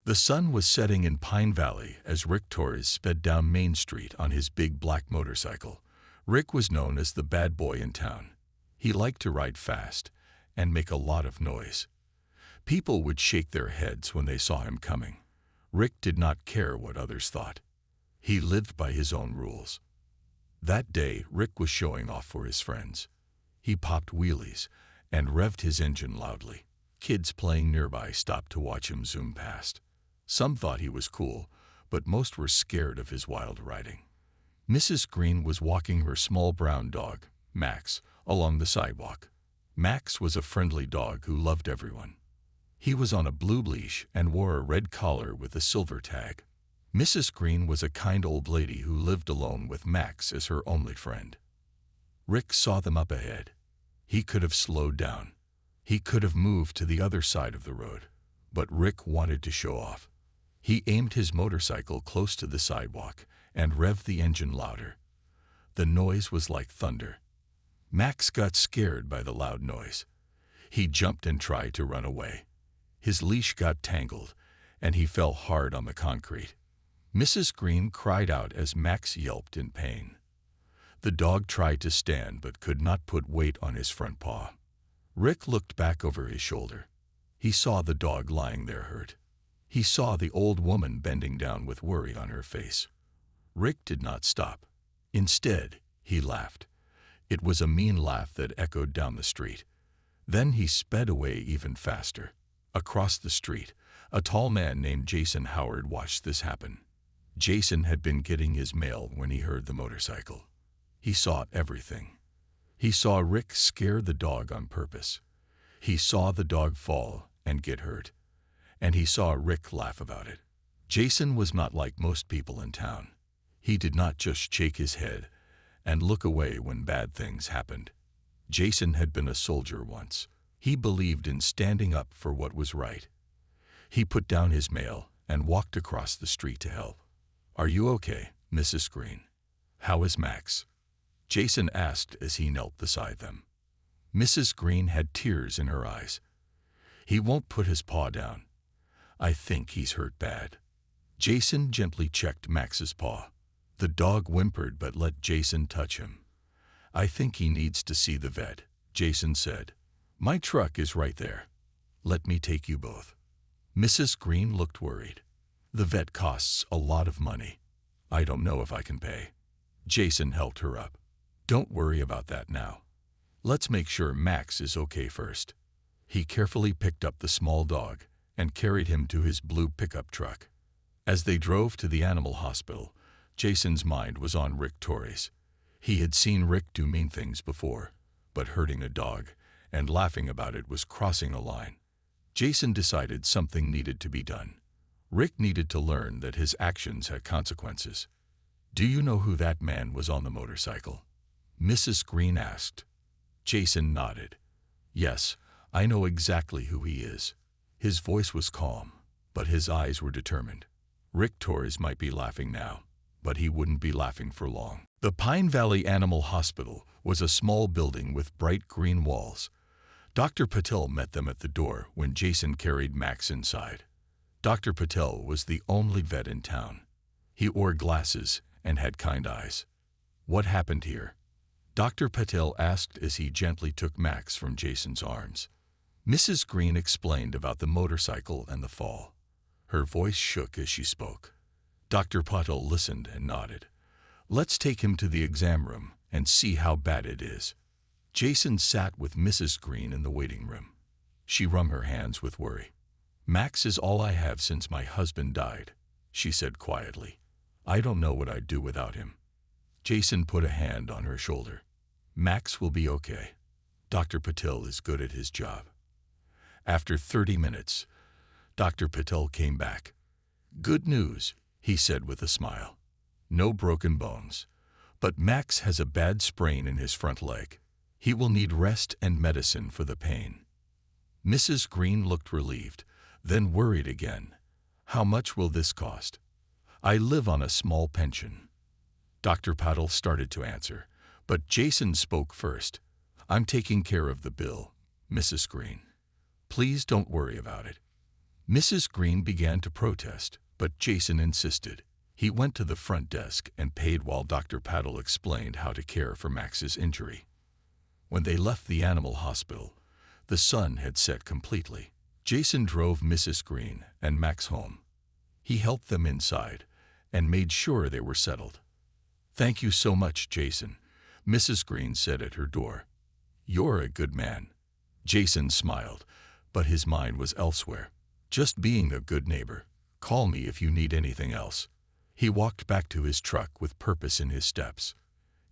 The sun was setting in Pine Valley as Rick Torres sped down Main Street on his big black motorcycle. Rick was known as the bad boy in town. He liked to ride fast and make a lot of noise. People would shake their heads when they saw him coming. Rick did not care what others thought. He lived by his own rules. That day, Rick was showing off for his friends. He popped wheelies and revved his engine loudly. Kids playing nearby stopped to watch him zoom past. Some thought he was cool, but most were scared of his wild riding. Mrs. Green was walking her small brown dog, Max, along the sidewalk. Max was a friendly dog who loved everyone. He was on a blue leash and wore a red collar with a silver tag. Mrs. Green was a kind old lady who lived alone with Max as her only friend. Rick saw them up ahead. He could have slowed down. He could have moved to the other side of the road, but Rick wanted to show off. He aimed his motorcycle close to the sidewalk and revved the engine louder. The noise was like thunder. Max got scared by the loud noise. He jumped and tried to run away. His leash got tangled, and he fell hard on the concrete. Mrs. Green cried out as Max yelped in pain. The dog tried to stand but could not put weight on his front paw. Rick looked back over his shoulder. He saw the dog lying there hurt. He saw the old woman bending down with worry on her face. Rick did not stop. Instead, he laughed. It was a mean laugh that echoed down the street. Then he sped away even faster. Across the street, a tall man named Jason Howard watched this happen. Jason had been getting his mail when he heard the motorcycle. He saw everything. He saw Rick scare the dog on purpose. He saw the dog fall and get hurt. And he saw Rick laugh about it. Jason was not like most people in town. He did not just shake his head and look away when bad things happened. Jason had been a soldier once. He believed in standing up for what was right. He put down his mail and walked across the street to help. "Are you okay, Mrs. Green? How is Max?" Jason asked as he knelt beside them. Mrs. Green had tears in her eyes. "He won't put his paw down. I think he's hurt bad." Jason gently checked Max's paw. The dog whimpered but let Jason touch him. "I think he needs to see the vet," Jason said. "My truck is right there. Let me take you both." Mrs. Green looked worried. "The vet costs a lot of money. I don't know if I can pay." Jason helped her up. "Don't worry about that now. Let's make sure Max is okay first." He carefully picked up the small dog and carried him to his blue pickup truck. As they drove to the animal hospital, Jason's mind was on Rick Torres. He had seen Rick do mean things before, but hurting a dog and laughing about it was crossing a line. Jason decided something needed to be done. Rick needed to learn that his actions had consequences. "Do you know who that man was on the motorcycle?" Mrs. Green asked. Jason nodded. "Yes, I know exactly who he is." His voice was calm, but his eyes were determined. Rick Torres might be laughing now, but he wouldn't be laughing for long. The Pine Valley Animal Hospital was a small building with bright green walls. Dr. Patel met them at the door when Jason carried Max inside. Dr. Patel was the only vet in town. He wore glasses and had kind eyes. "What happened here?" Dr. Patel asked as he gently took Max from Jason's arms. Mrs. Green explained about the motorcycle and the fall. Her voice shook as she spoke. Dr. Patel listened and nodded. "Let's take him to the exam room and see how bad it is." Jason sat with Mrs. Green in the waiting room. She wrung her hands with worry. "Max is all I have since my husband died," she said quietly. "I don't know what I'd do without him." Jason put a hand on her shoulder. "Max will be okay. Dr. Patel is good at his job." After 30 minutes, Dr. Patel came back. "Good news," he said with a smile. "No broken bones, but Max has a bad sprain in his front leg. He will need rest and medicine for the pain." Mrs. Green looked relieved, then worried again. "How much will this cost? I live on a small pension." Dr. Patel started to answer, but Jason spoke first. "I'm taking care of the bill, Mrs. Green. Please don't worry about it." Mrs. Green began to protest, but Jason insisted. He went to the front desk and paid while Dr. Paddle explained how to care for Max's injury. When they left the animal hospital, the sun had set completely. Jason drove Mrs. Green and Max home. He helped them inside and made sure they were settled. "Thank you so much, Jason," Mrs. Green said at her door. "You're a good man." Jason smiled, but his mind was elsewhere. "Just being a good neighbor. Call me if you need anything else." He walked back to his truck with purpose in his steps.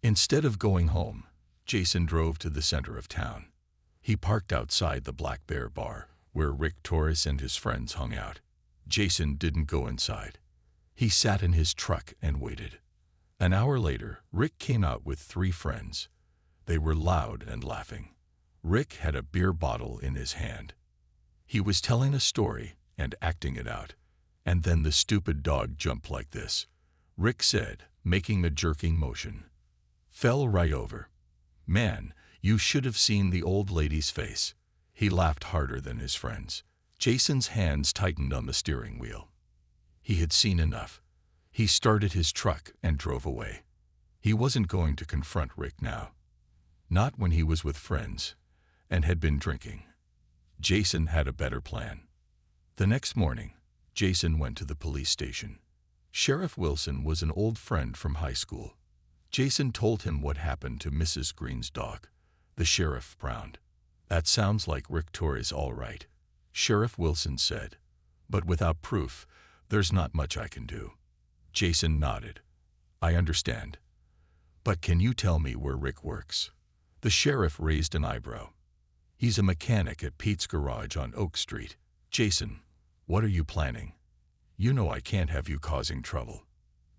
Instead of going home, Jason drove to the center of town. He parked outside the Black Bear Bar, where Rick Torres and his friends hung out. Jason didn't go inside. He sat in his truck and waited. An hour later, Rick came out with 3 friends. They were loud and laughing. Rick had a beer bottle in his hand. He was telling a story and acting it out. "And then the stupid dog jumped like this," Rick said, making a jerking motion. "Fell right over. Man, you should have seen the old lady's face." He laughed harder than his friends. Jason's hands tightened on the steering wheel. He had seen enough. He started his truck and drove away. He wasn't going to confront Rick now. Not when he was with friends and had been drinking. Jason had a better plan. The next morning, Jason went to the police station. Sheriff Wilson was an old friend from high school. Jason told him what happened to Mrs. Green's dog. The sheriff frowned. "That sounds like Rick Torres, all right," Sheriff Wilson said. "But without proof, there's not much I can do." Jason nodded. "I understand. But can you tell me where Rick works?" The sheriff raised an eyebrow. "He's a mechanic at Pete's Garage on Oak Street." "Jason, what are you planning? You know I can't have you causing trouble."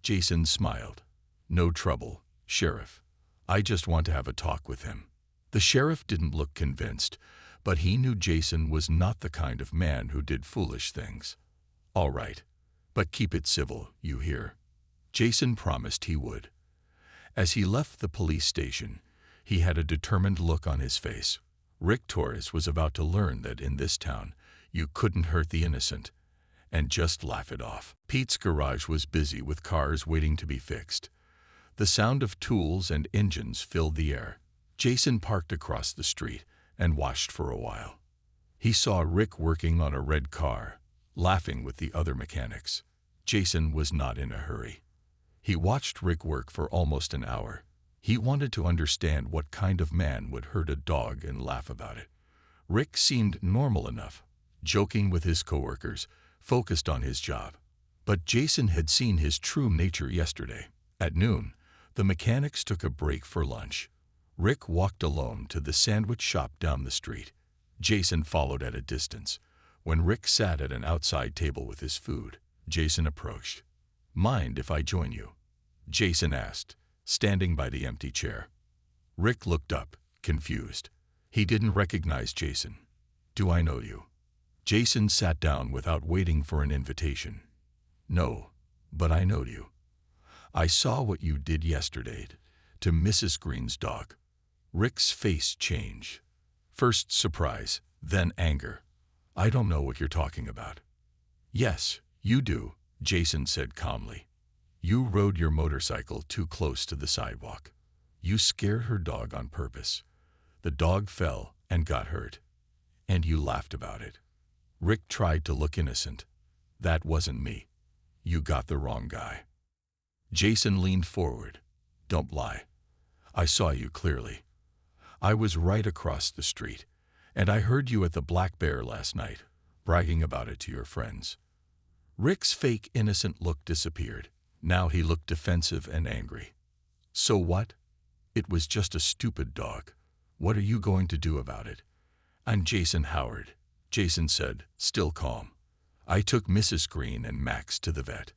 Jason smiled. "No trouble, Sheriff. I just want to have a talk with him." The sheriff didn't look convinced, but he knew Jason was not the kind of man who did foolish things. "All right, but keep it civil, you hear?" Jason promised he would. As he left the police station, he had a determined look on his face. Rick Torres was about to learn that in this town, you couldn't hurt the innocent and just laugh it off. Pete's garage was busy with cars waiting to be fixed. The sound of tools and engines filled the air. Jason parked across the street and watched for a while. He saw Rick working on a red car, laughing with the other mechanics. Jason was not in a hurry. He watched Rick work for almost an hour. He wanted to understand what kind of man would hurt a dog and laugh about it. Rick seemed normal enough, joking with his coworkers, focused on his job. But Jason had seen his true nature yesterday. At noon, the mechanics took a break for lunch. Rick walked alone to the sandwich shop down the street. Jason followed at a distance. When Rick sat at an outside table with his food, Jason approached. "Mind if I join you?" Jason asked, standing by the empty chair. Rick looked up, confused. He didn't recognize Jason. "Do I know you?" Jason sat down without waiting for an invitation. "No, but I know you. I saw what you did yesterday to Mrs. Green's dog." Rick's face changed. First surprise, then anger. "I don't know what you're talking about." "Yes, you do," Jason said calmly. "You rode your motorcycle too close to the sidewalk. You scared her dog on purpose. The dog fell and got hurt. And you laughed about it." Rick tried to look innocent. "That wasn't me. You got the wrong guy." Jason leaned forward. "Don't lie. I saw you clearly. I was right across the street, and I heard you at the Black Bear last night, bragging about it to your friends." Rick's fake innocent look disappeared. Now he looked defensive and angry. "So what? It was just a stupid dog. What are you going to do about it?" "I'm Jason Howard," Jason said, still calm. "I took Mrs. Green and Max to the vet.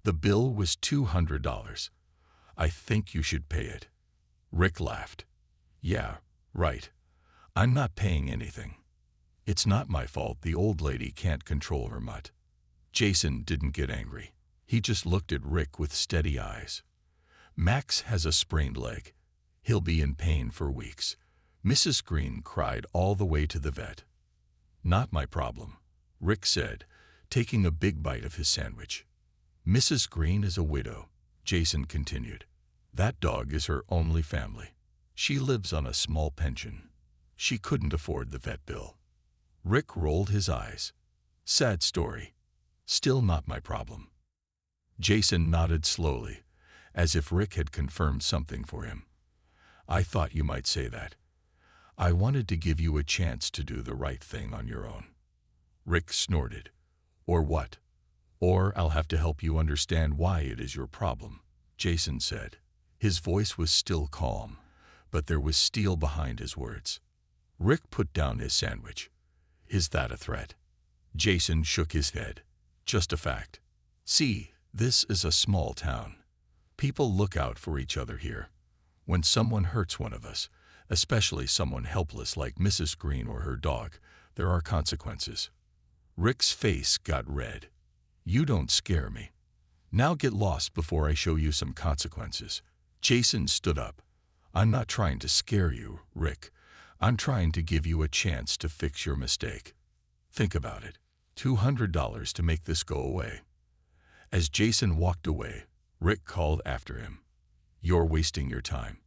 The bill was $200. I think you should pay it." Rick laughed. "Yeah, right. I'm not paying anything. It's not my fault the old lady can't control her mutt." Jason didn't get angry. He just looked at Rick with steady eyes. "Max has a sprained leg. He'll be in pain for weeks. Mrs. Green cried all the way to the vet. Not my problem. Rick said, taking a big bite of his sandwich. Mrs. Green is a widow, Jason continued. That dog is her only family. She lives on a small pension. She couldn't afford the vet bill. Rick rolled his eyes. Sad story. Still not my problem. Jason nodded slowly, as if Rick had confirmed something for him. I thought you might say that. I wanted to give you a chance to do the right thing on your own. Rick snorted. Or what? Or I'll have to help you understand why it is your problem, Jason said. His voice was still calm, but there was steel behind his words. Rick put down his sandwich. Is that a threat? Jason shook his head. Just a fact. See, this is a small town. People look out for each other here. When someone hurts one of us, especially someone helpless like Mrs. Green or her dog, there are consequences. Rick's face got red. You don't scare me. Now get lost before I show you some consequences. Jason stood up. I'm not trying to scare you, Rick. I'm trying to give you a chance to fix your mistake. Think about it. $200 to make this go away. As Jason walked away, Rick called after him. You're wasting your time.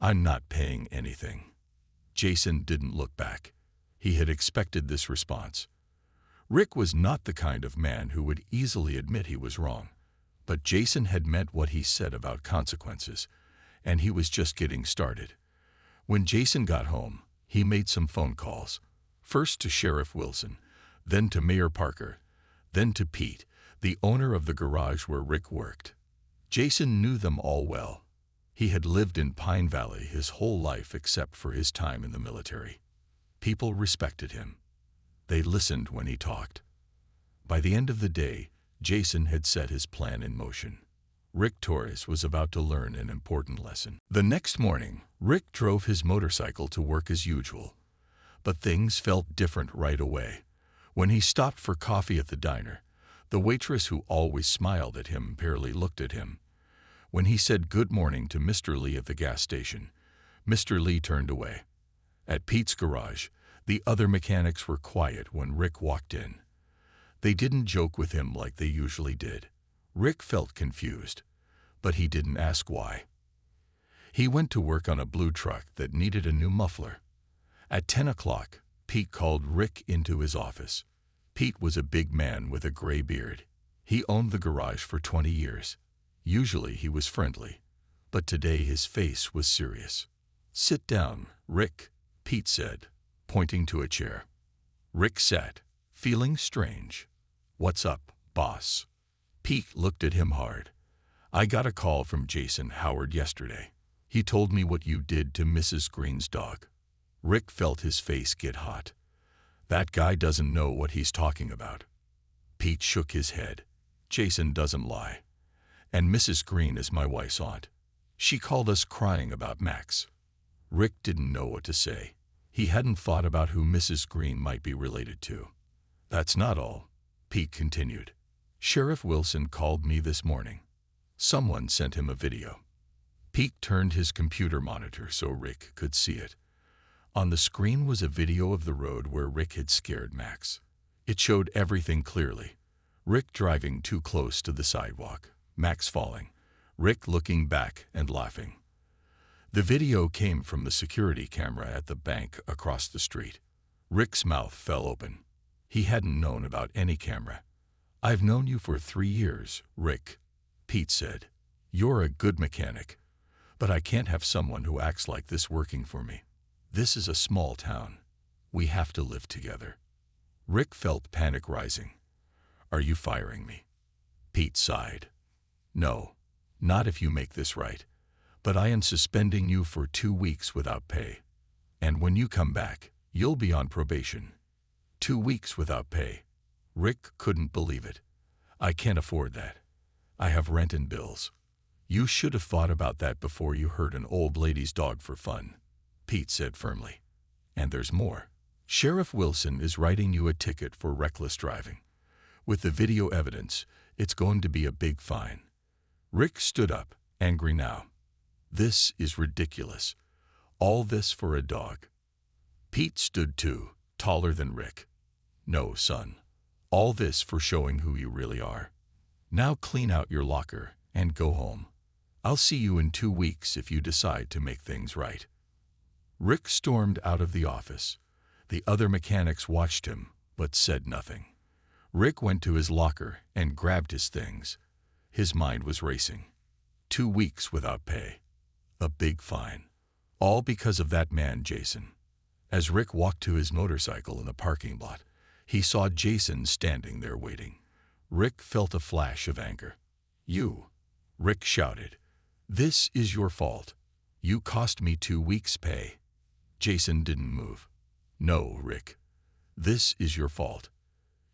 I'm not paying anything. Jason didn't look back. He had expected this response. Rick was not the kind of man who would easily admit he was wrong. But Jason had meant what he said about consequences, and he was just getting started. When Jason got home, he made some phone calls. First to Sheriff Wilson, then to Mayor Parker, then to Pete, the owner of the garage where Rick worked. Jason knew them all well. He had lived in Pine Valley his whole life except for his time in the military. People respected him. They listened when he talked. By the end of the day, Jason had set his plan in motion. Rick Torres was about to learn an important lesson. The next morning, Rick drove his motorcycle to work as usual. But things felt different right away. When he stopped for coffee at the diner, the waitress who always smiled at him barely looked at him. When he said good morning to Mr. Lee at the gas station, Mr. Lee turned away. At Pete's garage, the other mechanics were quiet when Rick walked in. They didn't joke with him like they usually did. Rick felt confused, but he didn't ask why. He went to work on a blue truck that needed a new muffler. At 10 o'clock, Pete called Rick into his office. Pete was a big man with a gray beard. He owned the garage for 20 years. Usually he was friendly, but today his face was serious. Sit down, Rick, Pete said, pointing to a chair. Rick sat, feeling strange. What's up, boss? Pete looked at him hard. I got a call from Jason Howard yesterday. He told me what you did to Mrs. Green's dog. Rick felt his face get hot. That guy doesn't know what he's talking about. Pete shook his head. Jason doesn't lie. And Mrs. Green is my wife's aunt. She called us crying about Max. Rick didn't know what to say. He hadn't thought about who Mrs. Green might be related to. That's not all, Pete continued. Sheriff Wilson called me this morning. Someone sent him a video. Pete turned his computer monitor so Rick could see it. On the screen was a video of the road where Rick had scared Max. It showed everything clearly. Rick driving too close to the sidewalk, Max falling, Rick looking back and laughing. The video came from the security camera at the bank across the street. Rick's mouth fell open. He hadn't known about any camera. I've known you for 3 years, Rick, Pete said. You're a good mechanic, but I can't have someone who acts like this working for me. This is a small town. We have to live together. Rick felt panic rising. Are you firing me? Pete sighed. No, not if you make this right. But I am suspending you for 2 weeks without pay. And when you come back, you'll be on probation. 2 weeks without pay. Rick couldn't believe it. I can't afford that. I have rent and bills. You should have thought about that before you hurt an old lady's dog for fun, Pete said firmly. And there's more. Sheriff Wilson is writing you a ticket for reckless driving. With the video evidence, it's going to be a big fine. Rick stood up, angry now. This is ridiculous. All this for a dog. Pete stood too, taller than Rick. No, son. All this for showing who you really are. Now clean out your locker and go home. I'll see you in 2 weeks if you decide to make things right." Rick stormed out of the office. The other mechanics watched him, but said nothing. Rick went to his locker and grabbed his things. His mind was racing. 2 weeks without pay. A big fine. All because of that man, Jason. As Rick walked to his motorcycle in the parking lot, he saw Jason standing there waiting. Rick felt a flash of anger. "You!" Rick shouted. "This is your fault. You cost me 2 weeks' pay." Jason didn't move. "No, Rick. This is your fault.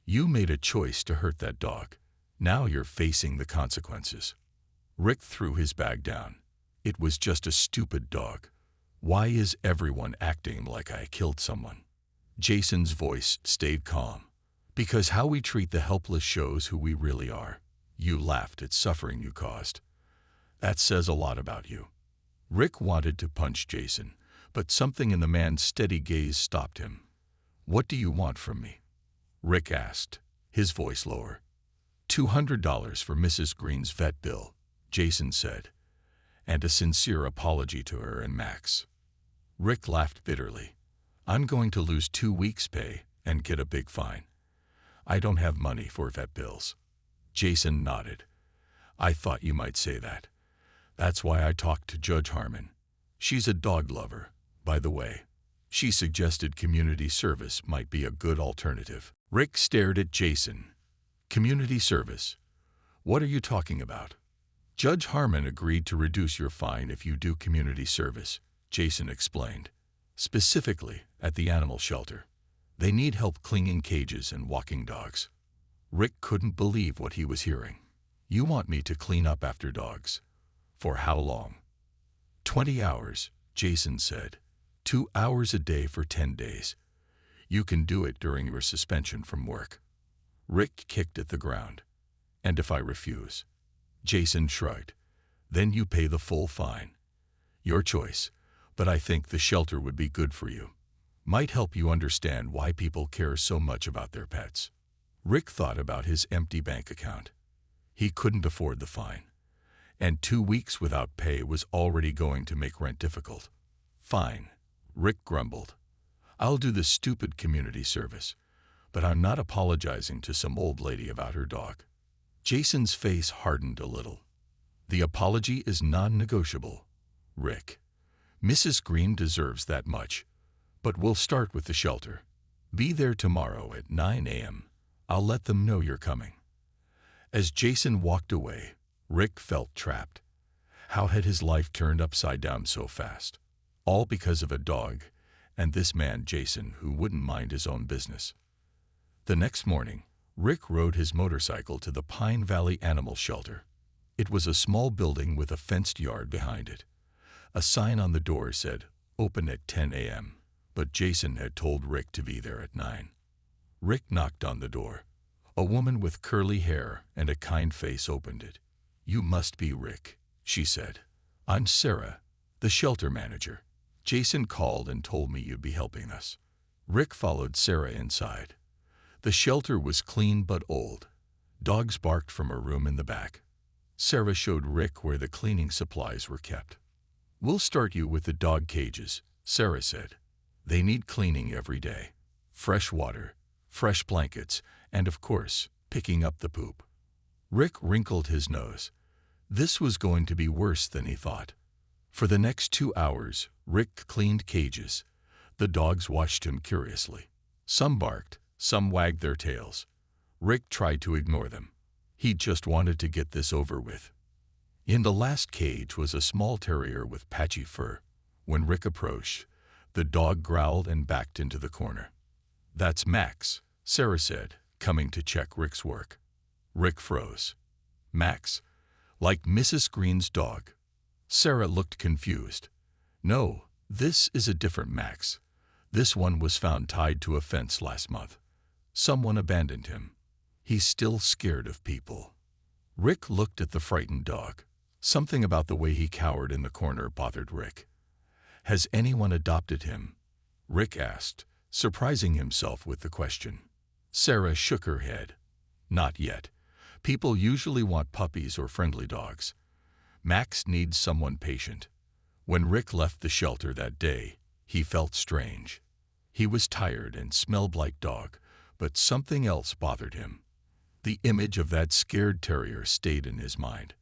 You made a choice to hurt that dog. Now you're facing the consequences." Rick threw his bag down. "It was just a stupid dog. Why is everyone acting like I killed someone?" Jason's voice stayed calm. "Because how we treat the helpless shows who we really are. You laughed at suffering you caused. That says a lot about you." Rick wanted to punch Jason, but something in the man's steady gaze stopped him. "What do you want from me?" Rick asked, his voice lower. $200 for Mrs. Green's vet bill," Jason said, "and a sincere apology to her and Max." Rick laughed bitterly. "I'm going to lose 2 weeks' pay and get a big fine. I don't have money for vet bills." Jason nodded. "I thought you might say that. That's why I talked to Judge Harmon. She's a dog lover, by the way. She suggested community service might be a good alternative." Rick stared at Jason. "Community service? What are you talking about?" "Judge Harmon agreed to reduce your fine if you do community service," Jason explained. "Specifically at the animal shelter. They need help cleaning cages and walking dogs." Rick couldn't believe what he was hearing. "You want me to clean up after dogs? For how long?" 20 hours, Jason said. 2 hours a day for 10 days. You can do it during your suspension from work." Rick kicked at the ground. "And if I refuse?" Jason shrugged. "Then you pay the full fine. Your choice, but I think the shelter would be good for you. Might help you understand why people care so much about their pets." Rick thought about his empty bank account. He couldn't afford the fine. And 2 weeks without pay was already going to make rent difficult. "Fine," Rick grumbled. "I'll do the stupid community service, but I'm not apologizing to some old lady about her dog." Jason's face hardened a little. "The apology is non-negotiable, Rick. Mrs. Green deserves that much, but we'll start with the shelter. Be there tomorrow at 9 a.m. I'll let them know you're coming." As Jason walked away, Rick felt trapped. How had his life turned upside down so fast? All because of a dog, and this man, Jason, who wouldn't mind his own business. The next morning, Rick rode his motorcycle to the Pine Valley Animal Shelter. It was a small building with a fenced yard behind it. A sign on the door said, "Open at 10 a.m., but Jason had told Rick to be there at 9. Rick knocked on the door. A woman with curly hair and a kind face opened it. "You must be Rick," she said. "I'm Sarah, the shelter manager. Jason called and told me you'd be helping us." Rick followed Sarah inside. The shelter was clean but old. Dogs barked from a room in the back. Sarah showed Rick where the cleaning supplies were kept. "We'll start you with the dog cages," Sarah said. "They need cleaning every day. Fresh water, fresh blankets, and of course, picking up the poop." Rick wrinkled his nose. This was going to be worse than he thought. For the next 2 hours, Rick cleaned cages. The dogs watched him curiously. Some barked, some wagged their tails. Rick tried to ignore them. He just wanted to get this over with. In the last cage was a small terrier with patchy fur. When Rick approached, the dog growled and backed into the corner. "That's Max," Sarah said, coming to check Rick's work. Rick froze. "Max? Like Mrs. Green's dog?" Sarah looked confused. "No, this is a different Max. This one was found tied to a fence last month. Someone abandoned him. He's still scared of people." Rick looked at the frightened dog. Something about the way he cowered in the corner bothered Rick. "Has anyone adopted him?" Rick asked, surprising himself with the question. Sarah shook her head. Not yet. People usually want puppies or friendly dogs. Max needs someone patient. When Rick left the shelter that day, he felt strange. He was tired and smelled like dog, but something else bothered him. The image of that scared terrier stayed in his mind.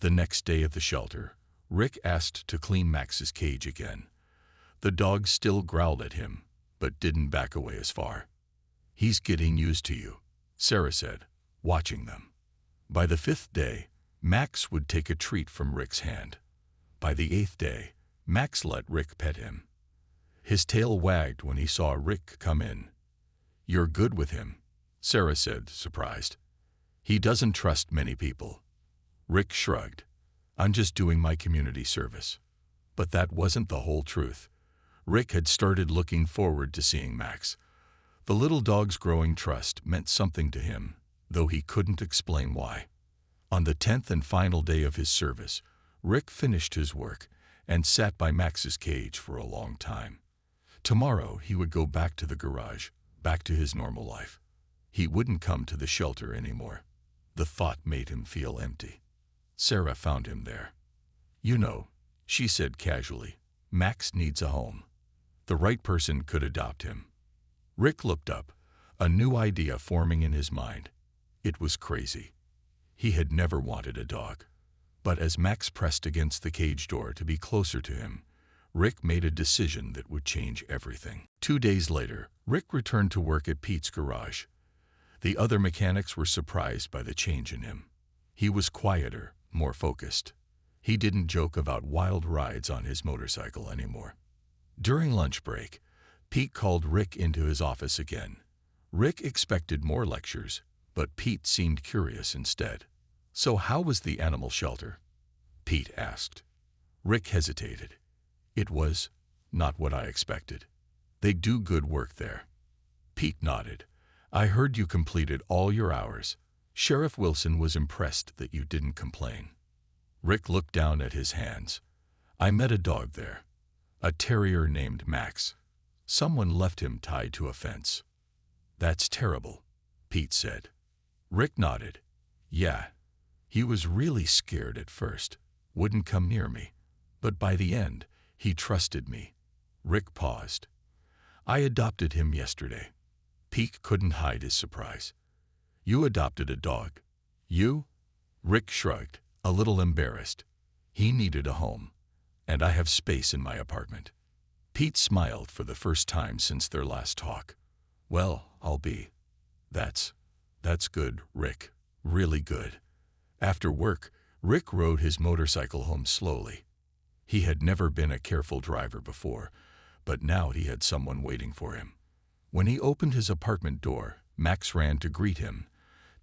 The next day at the shelter, Rick asked to clean Max's cage again. The dog still growled at him, but didn't back away as far. "He's getting used to you," Sarah said, watching them. By the 5th day, Max would take a treat from Rick's hand. By the 8th day, Max let Rick pet him. His tail wagged when he saw Rick come in. "You're good with him," Sarah said, surprised. "He doesn't trust many people." Rick shrugged. "I'm just doing my community service." But that wasn't the whole truth. Rick had started looking forward to seeing Max. The little dog's growing trust meant something to him, though he couldn't explain why. On the 10th and final day of his service, Rick finished his work and sat by Max's cage for a long time. Tomorrow he would go back to the garage, back to his normal life. He wouldn't come to the shelter anymore. The thought made him feel empty. Sarah found him there. "You know," she said casually, "Max needs a home. The right person could adopt him." Rick looked up, a new idea forming in his mind. It was crazy. He had never wanted a dog. But as Max pressed against the cage door to be closer to him, Rick made a decision that would change everything. 2 days later, Rick returned to work at Pete's garage. The other mechanics were surprised by the change in him. He was quieter, more focused. He didn't joke about wild rides on his motorcycle anymore. During lunch break, Pete called Rick into his office again. Rick expected more lectures, but Pete seemed curious instead. "So how was the animal shelter?" Pete asked. Rick hesitated. "It was not what I expected. They do good work there." Pete nodded. "I heard you completed all your hours. Sheriff Wilson was impressed that you didn't complain." Rick looked down at his hands. "I met a dog there. A terrier named Max. Someone left him tied to a fence." "That's terrible," Pete said. Rick nodded. "Yeah. He was really scared at first, wouldn't come near me. But by the end, he trusted me." Rick paused. "I adopted him yesterday." Pete couldn't hide his surprise. "You adopted a dog?" "You?" Rick shrugged, a little embarrassed. "He needed a home, and I have space in my apartment." Pete smiled for the first time since their last talk. "Well, I'll be. That's good, Rick. Really good." After work, Rick rode his motorcycle home slowly. He had never been a careful driver before, but now he had someone waiting for him. When he opened his apartment door, Max ran to greet him,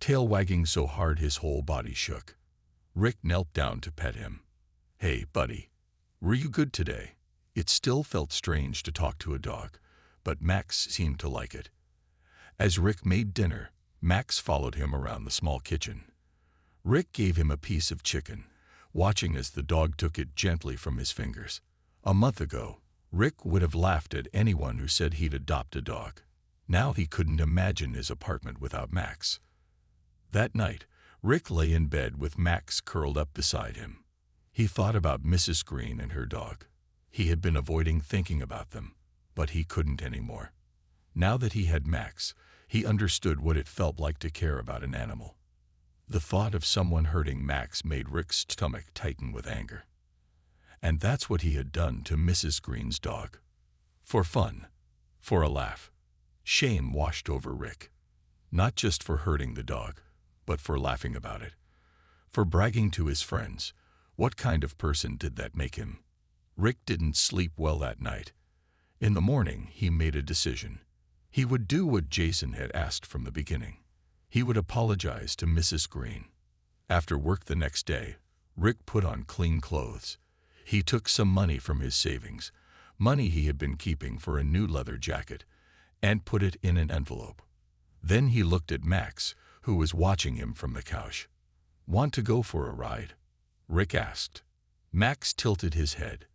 tail wagging so hard his whole body shook. Rick knelt down to pet him. "Hey, buddy. Were you good today?" It still felt strange to talk to a dog, but Max seemed to like it. As Rick made dinner, Max followed him around the small kitchen. Rick gave him a piece of chicken, watching as the dog took it gently from his fingers. A month ago, Rick would have laughed at anyone who said he'd adopt a dog. Now he couldn't imagine his apartment without Max. That night, Rick lay in bed with Max curled up beside him. He thought about Mrs. Green and her dog. He had been avoiding thinking about them, but he couldn't anymore. Now that he had Max, he understood what it felt like to care about an animal. The thought of someone hurting Max made Rick's stomach tighten with anger. And that's what he had done to Mrs. Green's dog. For fun, for a laugh. Shame washed over Rick. Not just for hurting the dog, but for laughing about it. For bragging to his friends. What kind of person did that make him? Rick didn't sleep well that night. In the morning, he made a decision. He would do what Jason had asked from the beginning. He would apologize to Mrs. Green. After work the next day, Rick put on clean clothes. He took some money from his savings, money he had been keeping for a new leather jacket, and put it in an envelope. Then he looked at Max, who was watching him from the couch. "Want to go for a ride?" Rick asked. Max tilted his head.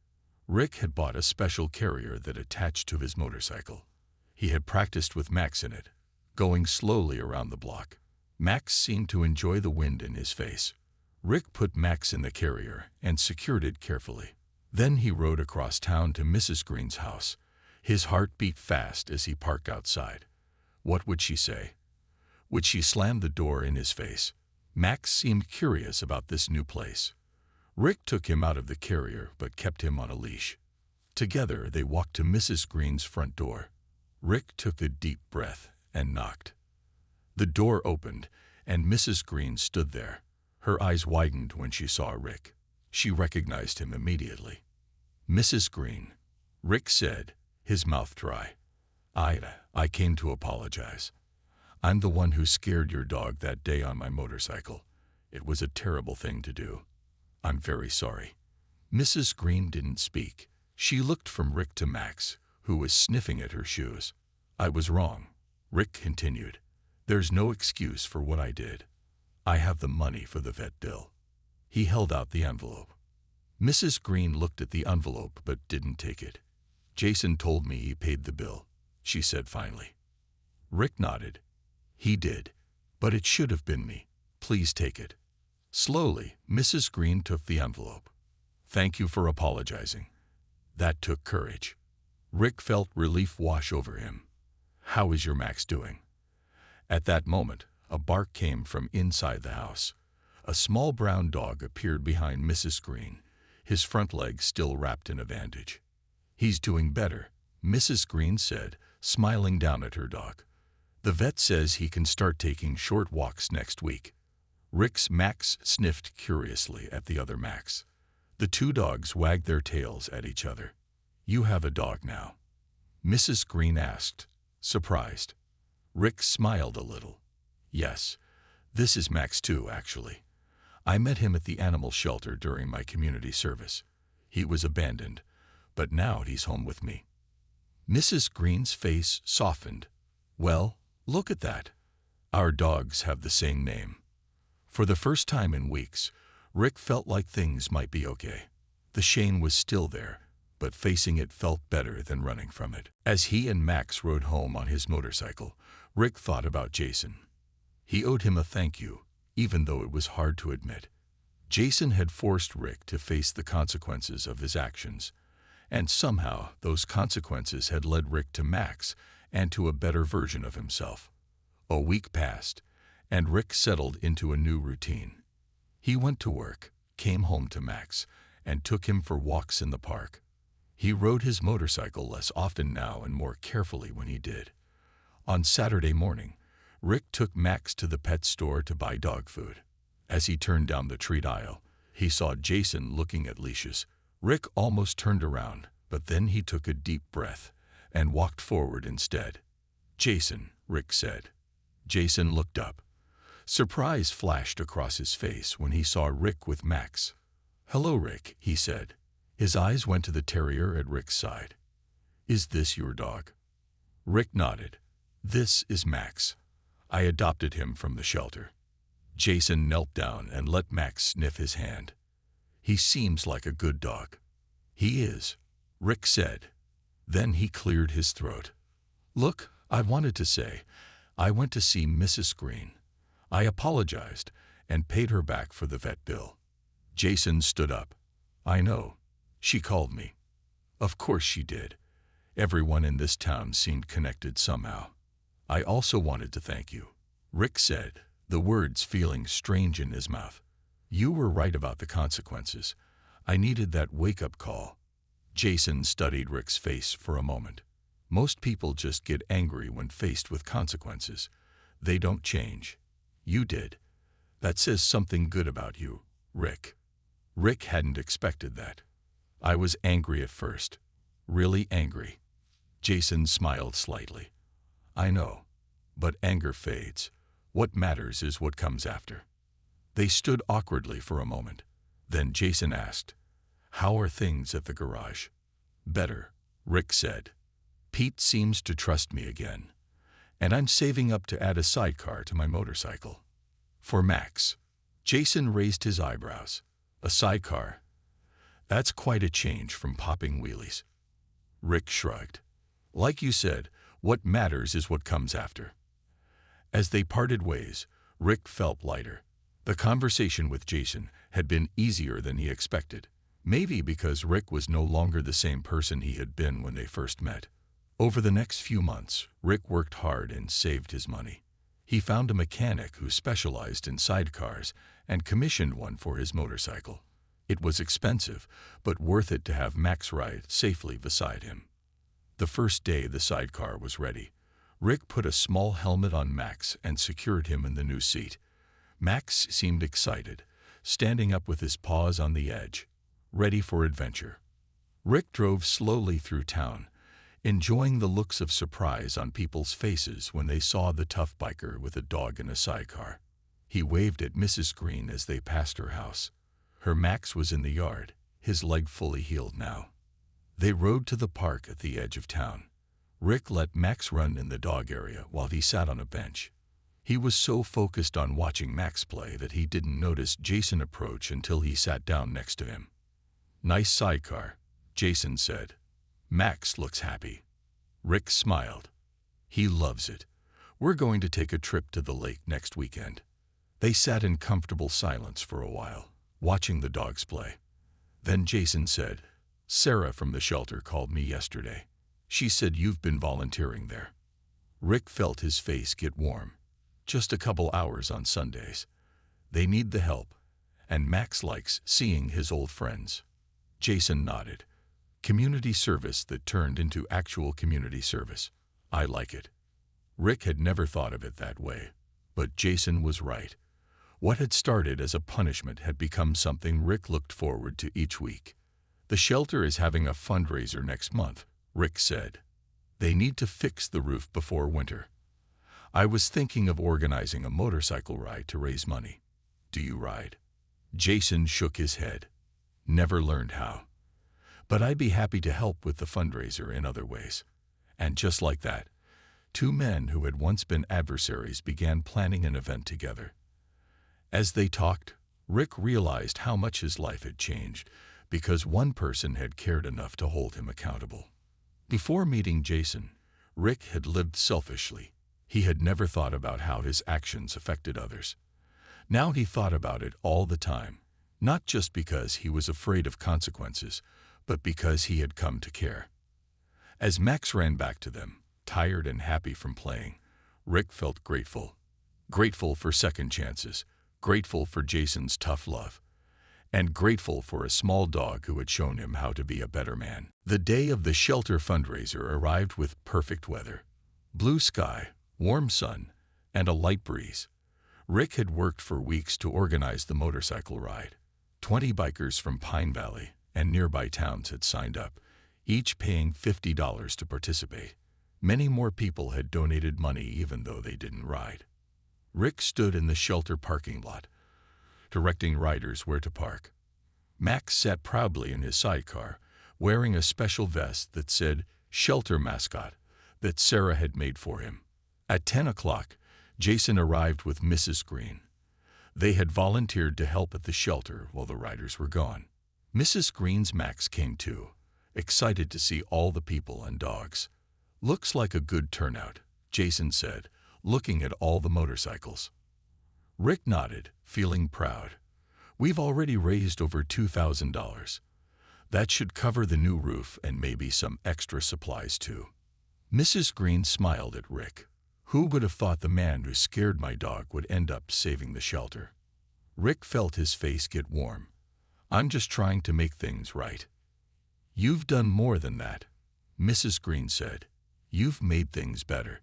Rick had bought a special carrier that attached to his motorcycle. He had practiced with Max in it, going slowly around the block. Max seemed to enjoy the wind in his face. Rick put Max in the carrier and secured it carefully. Then he rode across town to Mrs. Green's house. His heart beat fast as he parked outside. What would she say? Would she slam the door in his face? Max seemed curious about this new place. Rick took him out of the carrier but kept him on a leash. Together they walked to Mrs. Green's front door. Rick took a deep breath and knocked. The door opened, and Mrs. Green stood there. Her eyes widened when she saw Rick. She recognized him immediately. "Mrs. Green," Rick said, his mouth dry. I came to apologize. I'm the one who scared your dog that day on my motorcycle. It was a terrible thing to do. I'm very sorry." Mrs. Green didn't speak. She looked from Rick to Max, who was sniffing at her shoes. "I was wrong," Rick continued. "There's no excuse for what I did. I have the money for the vet bill." He held out the envelope. Mrs. Green looked at the envelope but didn't take it. "Jason told me he paid the bill," she said finally. Rick nodded. "He did, but it should have been me. Please take it." Slowly, Mrs. Green took the envelope. "Thank you for apologizing. That took courage." Rick felt relief wash over him. "How is your Max doing?" At that moment, a bark came from inside the house. A small brown dog appeared behind Mrs. Green, his front legs still wrapped in a bandage. "He's doing better," Mrs. Green said, smiling down at her dog. "The vet says he can start taking short walks next week." Rick's Max sniffed curiously at the other Max. The two dogs wagged their tails at each other. "You have a dog now?" Mrs. Green asked, surprised. Rick smiled a little. "Yes, this is Max too, actually. I met him at the animal shelter during my community service. He was abandoned, but now he's home with me." Mrs. Green's face softened. "Well, look at that. Our dogs have the same name." For the first time in weeks, Rick felt like things might be okay. The shame was still there, but facing it felt better than running from it. As he and Max rode home on his motorcycle, Rick thought about Jason. He owed him a thank you, even though it was hard to admit. Jason had forced Rick to face the consequences of his actions, and somehow those consequences had led Rick to Max and to a better version of himself. A week passed, and Rick settled into a new routine. He went to work, came home to Max, and took him for walks in the park. He rode his motorcycle less often now and more carefully when he did. On Saturday morning, Rick took Max to the pet store to buy dog food. As he turned down the treat aisle, he saw Jason looking at leashes. Rick almost turned around, but then he took a deep breath and walked forward instead. "Jason," Rick said. Jason looked up. Surprise flashed across his face when he saw Rick with Max. "Hello, Rick," he said. His eyes went to the terrier at Rick's side. "Is this your dog?" Rick nodded. "This is Max. I adopted him from the shelter." Jason knelt down and let Max sniff his hand. "He seems like a good dog." "He is," Rick said. Then he cleared his throat. "Look, I wanted to say, I went to see Mrs. Green. I apologized and paid her back for the vet bill." Jason stood up. "I know. She called me." "Of course she did. Everyone in this town seemed connected somehow." "I also wanted to thank you," Rick said, the words feeling strange in his mouth. "You were right about the consequences. I needed that wake-up call." Jason studied Rick's face for a moment. "Most people just get angry when faced with consequences. They don't change. You did. That says something good about you, Rick." Rick hadn't expected that. "I was angry at first. Really angry." Jason smiled slightly. "I know. But anger fades. What matters is what comes after." They stood awkwardly for a moment. Then Jason asked, "How are things at the garage?" "Better," Rick said. "Pete seems to trust me again. And I'm saving up to add a sidecar to my motorcycle." "For Max." Jason raised his eyebrows. "A sidecar? That's quite a change from popping wheelies." Rick shrugged. "Like you said, what matters is what comes after." As they parted ways, Rick felt lighter. The conversation with Jason had been easier than he expected, maybe because Rick was no longer the same person he had been when they first met. Over the next few months, Rick worked hard and saved his money. He found a mechanic who specialized in sidecars and commissioned one for his motorcycle. It was expensive, but worth it to have Max ride safely beside him. The first day the sidecar was ready, Rick put a small helmet on Max and secured him in the new seat. Max seemed excited, standing up with his paws on the edge, ready for adventure. Rick drove slowly through town, enjoying the looks of surprise on people's faces when they saw the tough biker with a dog in a sidecar. He waved at Mrs. Green as they passed her house. Her Max was in the yard, his leg fully healed now. They rode to the park at the edge of town. Rick let Max run in the dog area while he sat on a bench. He was so focused on watching Max play that he didn't notice Jason approach until he sat down next to him. "Nice sidecar," Jason said. "Max looks happy." Rick smiled. "He loves it. We're going to take a trip to the lake next weekend." They sat in comfortable silence for a while, watching the dogs play. Then Jason said, "Sarah from the shelter called me yesterday. She said you've been volunteering there." Rick felt his face get warm. "Just a couple hours on Sundays. They need the help, and Max likes seeing his old friends." Jason nodded. "Community service that turned into actual community service. I like it." Rick had never thought of it that way, but Jason was right. What had started as a punishment had become something Rick looked forward to each week. "The shelter is having a fundraiser next month," Rick said. "They need to fix the roof before winter. I was thinking of organizing a motorcycle ride to raise money. Do you ride?" Jason shook his head. "Never learned how. But I'd be happy to help with the fundraiser in other ways." And just like that, two men who had once been adversaries began planning an event together. As they talked, Rick realized how much his life had changed because one person had cared enough to hold him accountable. Before meeting Jason, Rick had lived selfishly. He had never thought about how his actions affected others. Now he thought about it all the time, not just because he was afraid of consequences, but because he had come to care. As Max ran back to them, tired and happy from playing, Rick felt grateful. Grateful for second chances, grateful for Jason's tough love, and grateful for a small dog who had shown him how to be a better man. The day of the shelter fundraiser arrived with perfect weather. Blue sky, warm sun, and a light breeze. Rick had worked for weeks to organize the motorcycle ride. 20 bikers from Pine Valley and nearby towns had signed up, each paying $50 to participate. Many more people had donated money even though they didn't ride. Rick stood in the shelter parking lot, directing riders where to park. Max sat proudly in his sidecar, wearing a special vest that said "Shelter Mascot" that Sarah had made for him. At 10 o'clock, Jason arrived with Mrs. Green. They had volunteered to help at the shelter while the riders were gone. Mrs. Green's Max came too, excited to see all the people and dogs. "Looks like a good turnout," Jason said, looking at all the motorcycles. Rick nodded, feeling proud. "We've already raised over $2,000. That should cover the new roof and maybe some extra supplies too." Mrs. Green smiled at Rick. "Who would have thought the man who scared my dog would end up saving the shelter?" Rick felt his face get warm. "I'm just trying to make things right." "You've done more than that," Mrs. Green said. "You've made things better."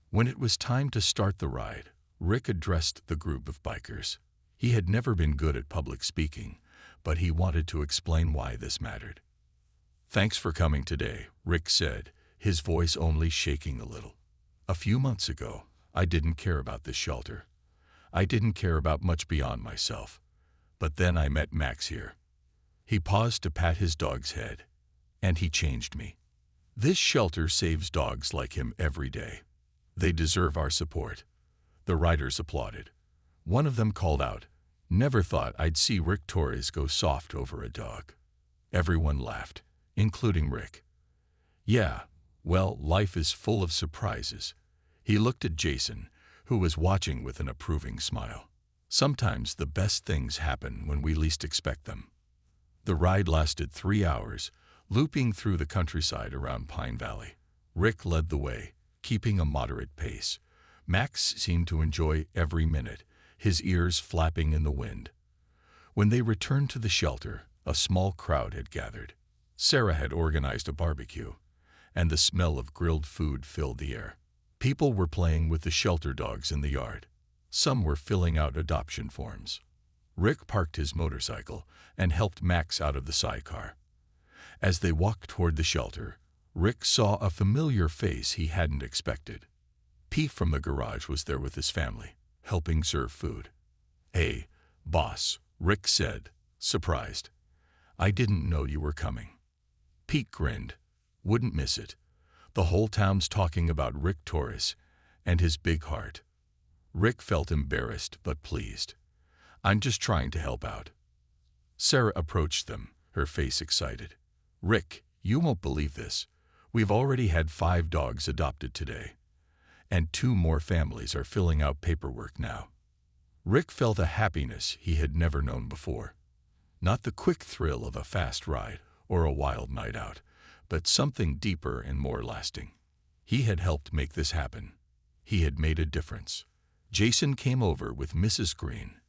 When it was time to start the ride, Rick addressed the group of bikers. He had never been good at public speaking, but he wanted to explain why this mattered. "Thanks for coming today," Rick said, his voice only shaking a little. "A few months ago, I didn't care about this shelter. I didn't care about much beyond myself. But then I met Max here." He paused to pat his dog's head. "And he changed me. This shelter saves dogs like him every day. They deserve our support." The riders applauded. One of them called out, "Never thought I'd see Rick Torres go soft over a dog." Everyone laughed, including Rick. "Yeah, well, life is full of surprises." He looked at Jason, who was watching with an approving smile. Sometimes the best things happen when we least expect them. The ride lasted 3 hours, looping through the countryside around Pine Valley. Rick led the way, keeping a moderate pace. Max seemed to enjoy every minute, his ears flapping in the wind. When they returned to the shelter, a small crowd had gathered. Sarah had organized a barbecue, and the smell of grilled food filled the air. People were playing with the shelter dogs in the yard. Some were filling out adoption forms. Rick parked his motorcycle and helped Max out of the sidecar. As they walked toward the shelter, Rick saw a familiar face he hadn't expected. Pete from the garage was there with his family, helping serve food. "Hey, boss," Rick said, surprised. "I didn't know you were coming." Pete grinned. "Wouldn't miss it. The whole town's talking about Rick Torres and his big heart." Rick felt embarrassed but pleased. "I'm just trying to help out." Sarah approached them, her face excited. "Rick, you won't believe this. We've already had 5 dogs adopted today, and 2 more families are filling out paperwork now." Rick felt a happiness he had never known before. Not the quick thrill of a fast ride or a wild night out, but something deeper and more lasting. He had helped make this happen. He had made a difference. Jason came over with Mrs. Green.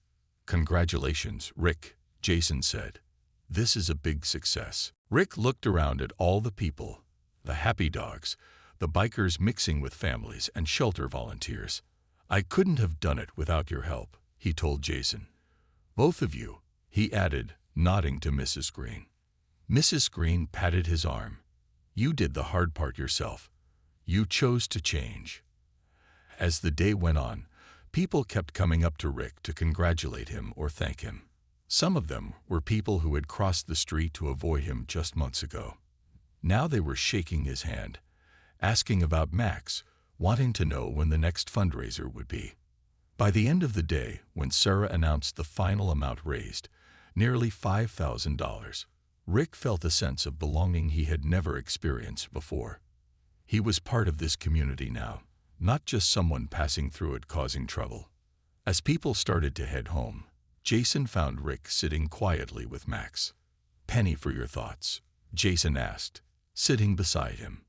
"Congratulations, Rick," Jason said. "This is a big success." Rick looked around at all the people, the happy dogs, the bikers mixing with families and shelter volunteers. "I couldn't have done it without your help," he told Jason. "Both of you," he added, nodding to Mrs. Green. Mrs. Green patted his arm. "You did the hard part yourself. You chose to change." As the day went on, people kept coming up to Rick to congratulate him or thank him. Some of them were people who had crossed the street to avoid him just months ago. Now they were shaking his hand, asking about Max, wanting to know when the next fundraiser would be. By the end of the day, when Sarah announced the final amount raised, nearly $5,000, Rick felt a sense of belonging he had never experienced before. He was part of this community now, not just someone passing through it causing trouble. As people started to head home, Jason found Rick sitting quietly with Max. "Penny for your thoughts?" Jason asked, sitting beside him.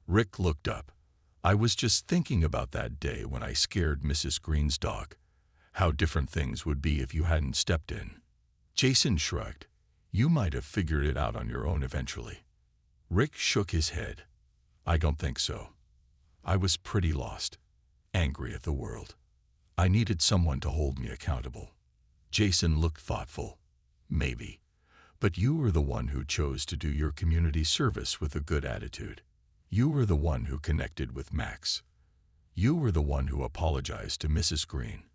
Rick looked up. "I was just thinking about that day when I scared Mrs. Green's dog. How different things would be if you hadn't stepped in." Jason shrugged. "You might have figured it out on your own eventually." Rick shook his head. "I don't think so. I was pretty lost, angry at the world. I needed someone to hold me accountable." Jason looked thoughtful. "Maybe. But you were the one who chose to do your community service with a good attitude. You were the one who connected with Max. You were the one who apologized to Mrs. Green.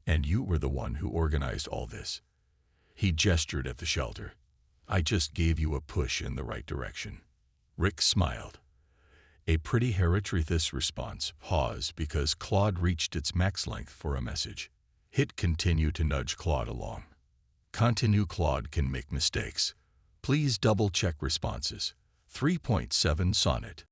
And you were the one who organized all this." He gestured at the shelter. "I just gave you a push in the right direction." Rick smiled. A pretty Heretrithis response paused because Claude reached its max length for a message. Hit continue to nudge Claude along. Continue. Claude can make mistakes. Please double-check responses. 3.7 Sonnet.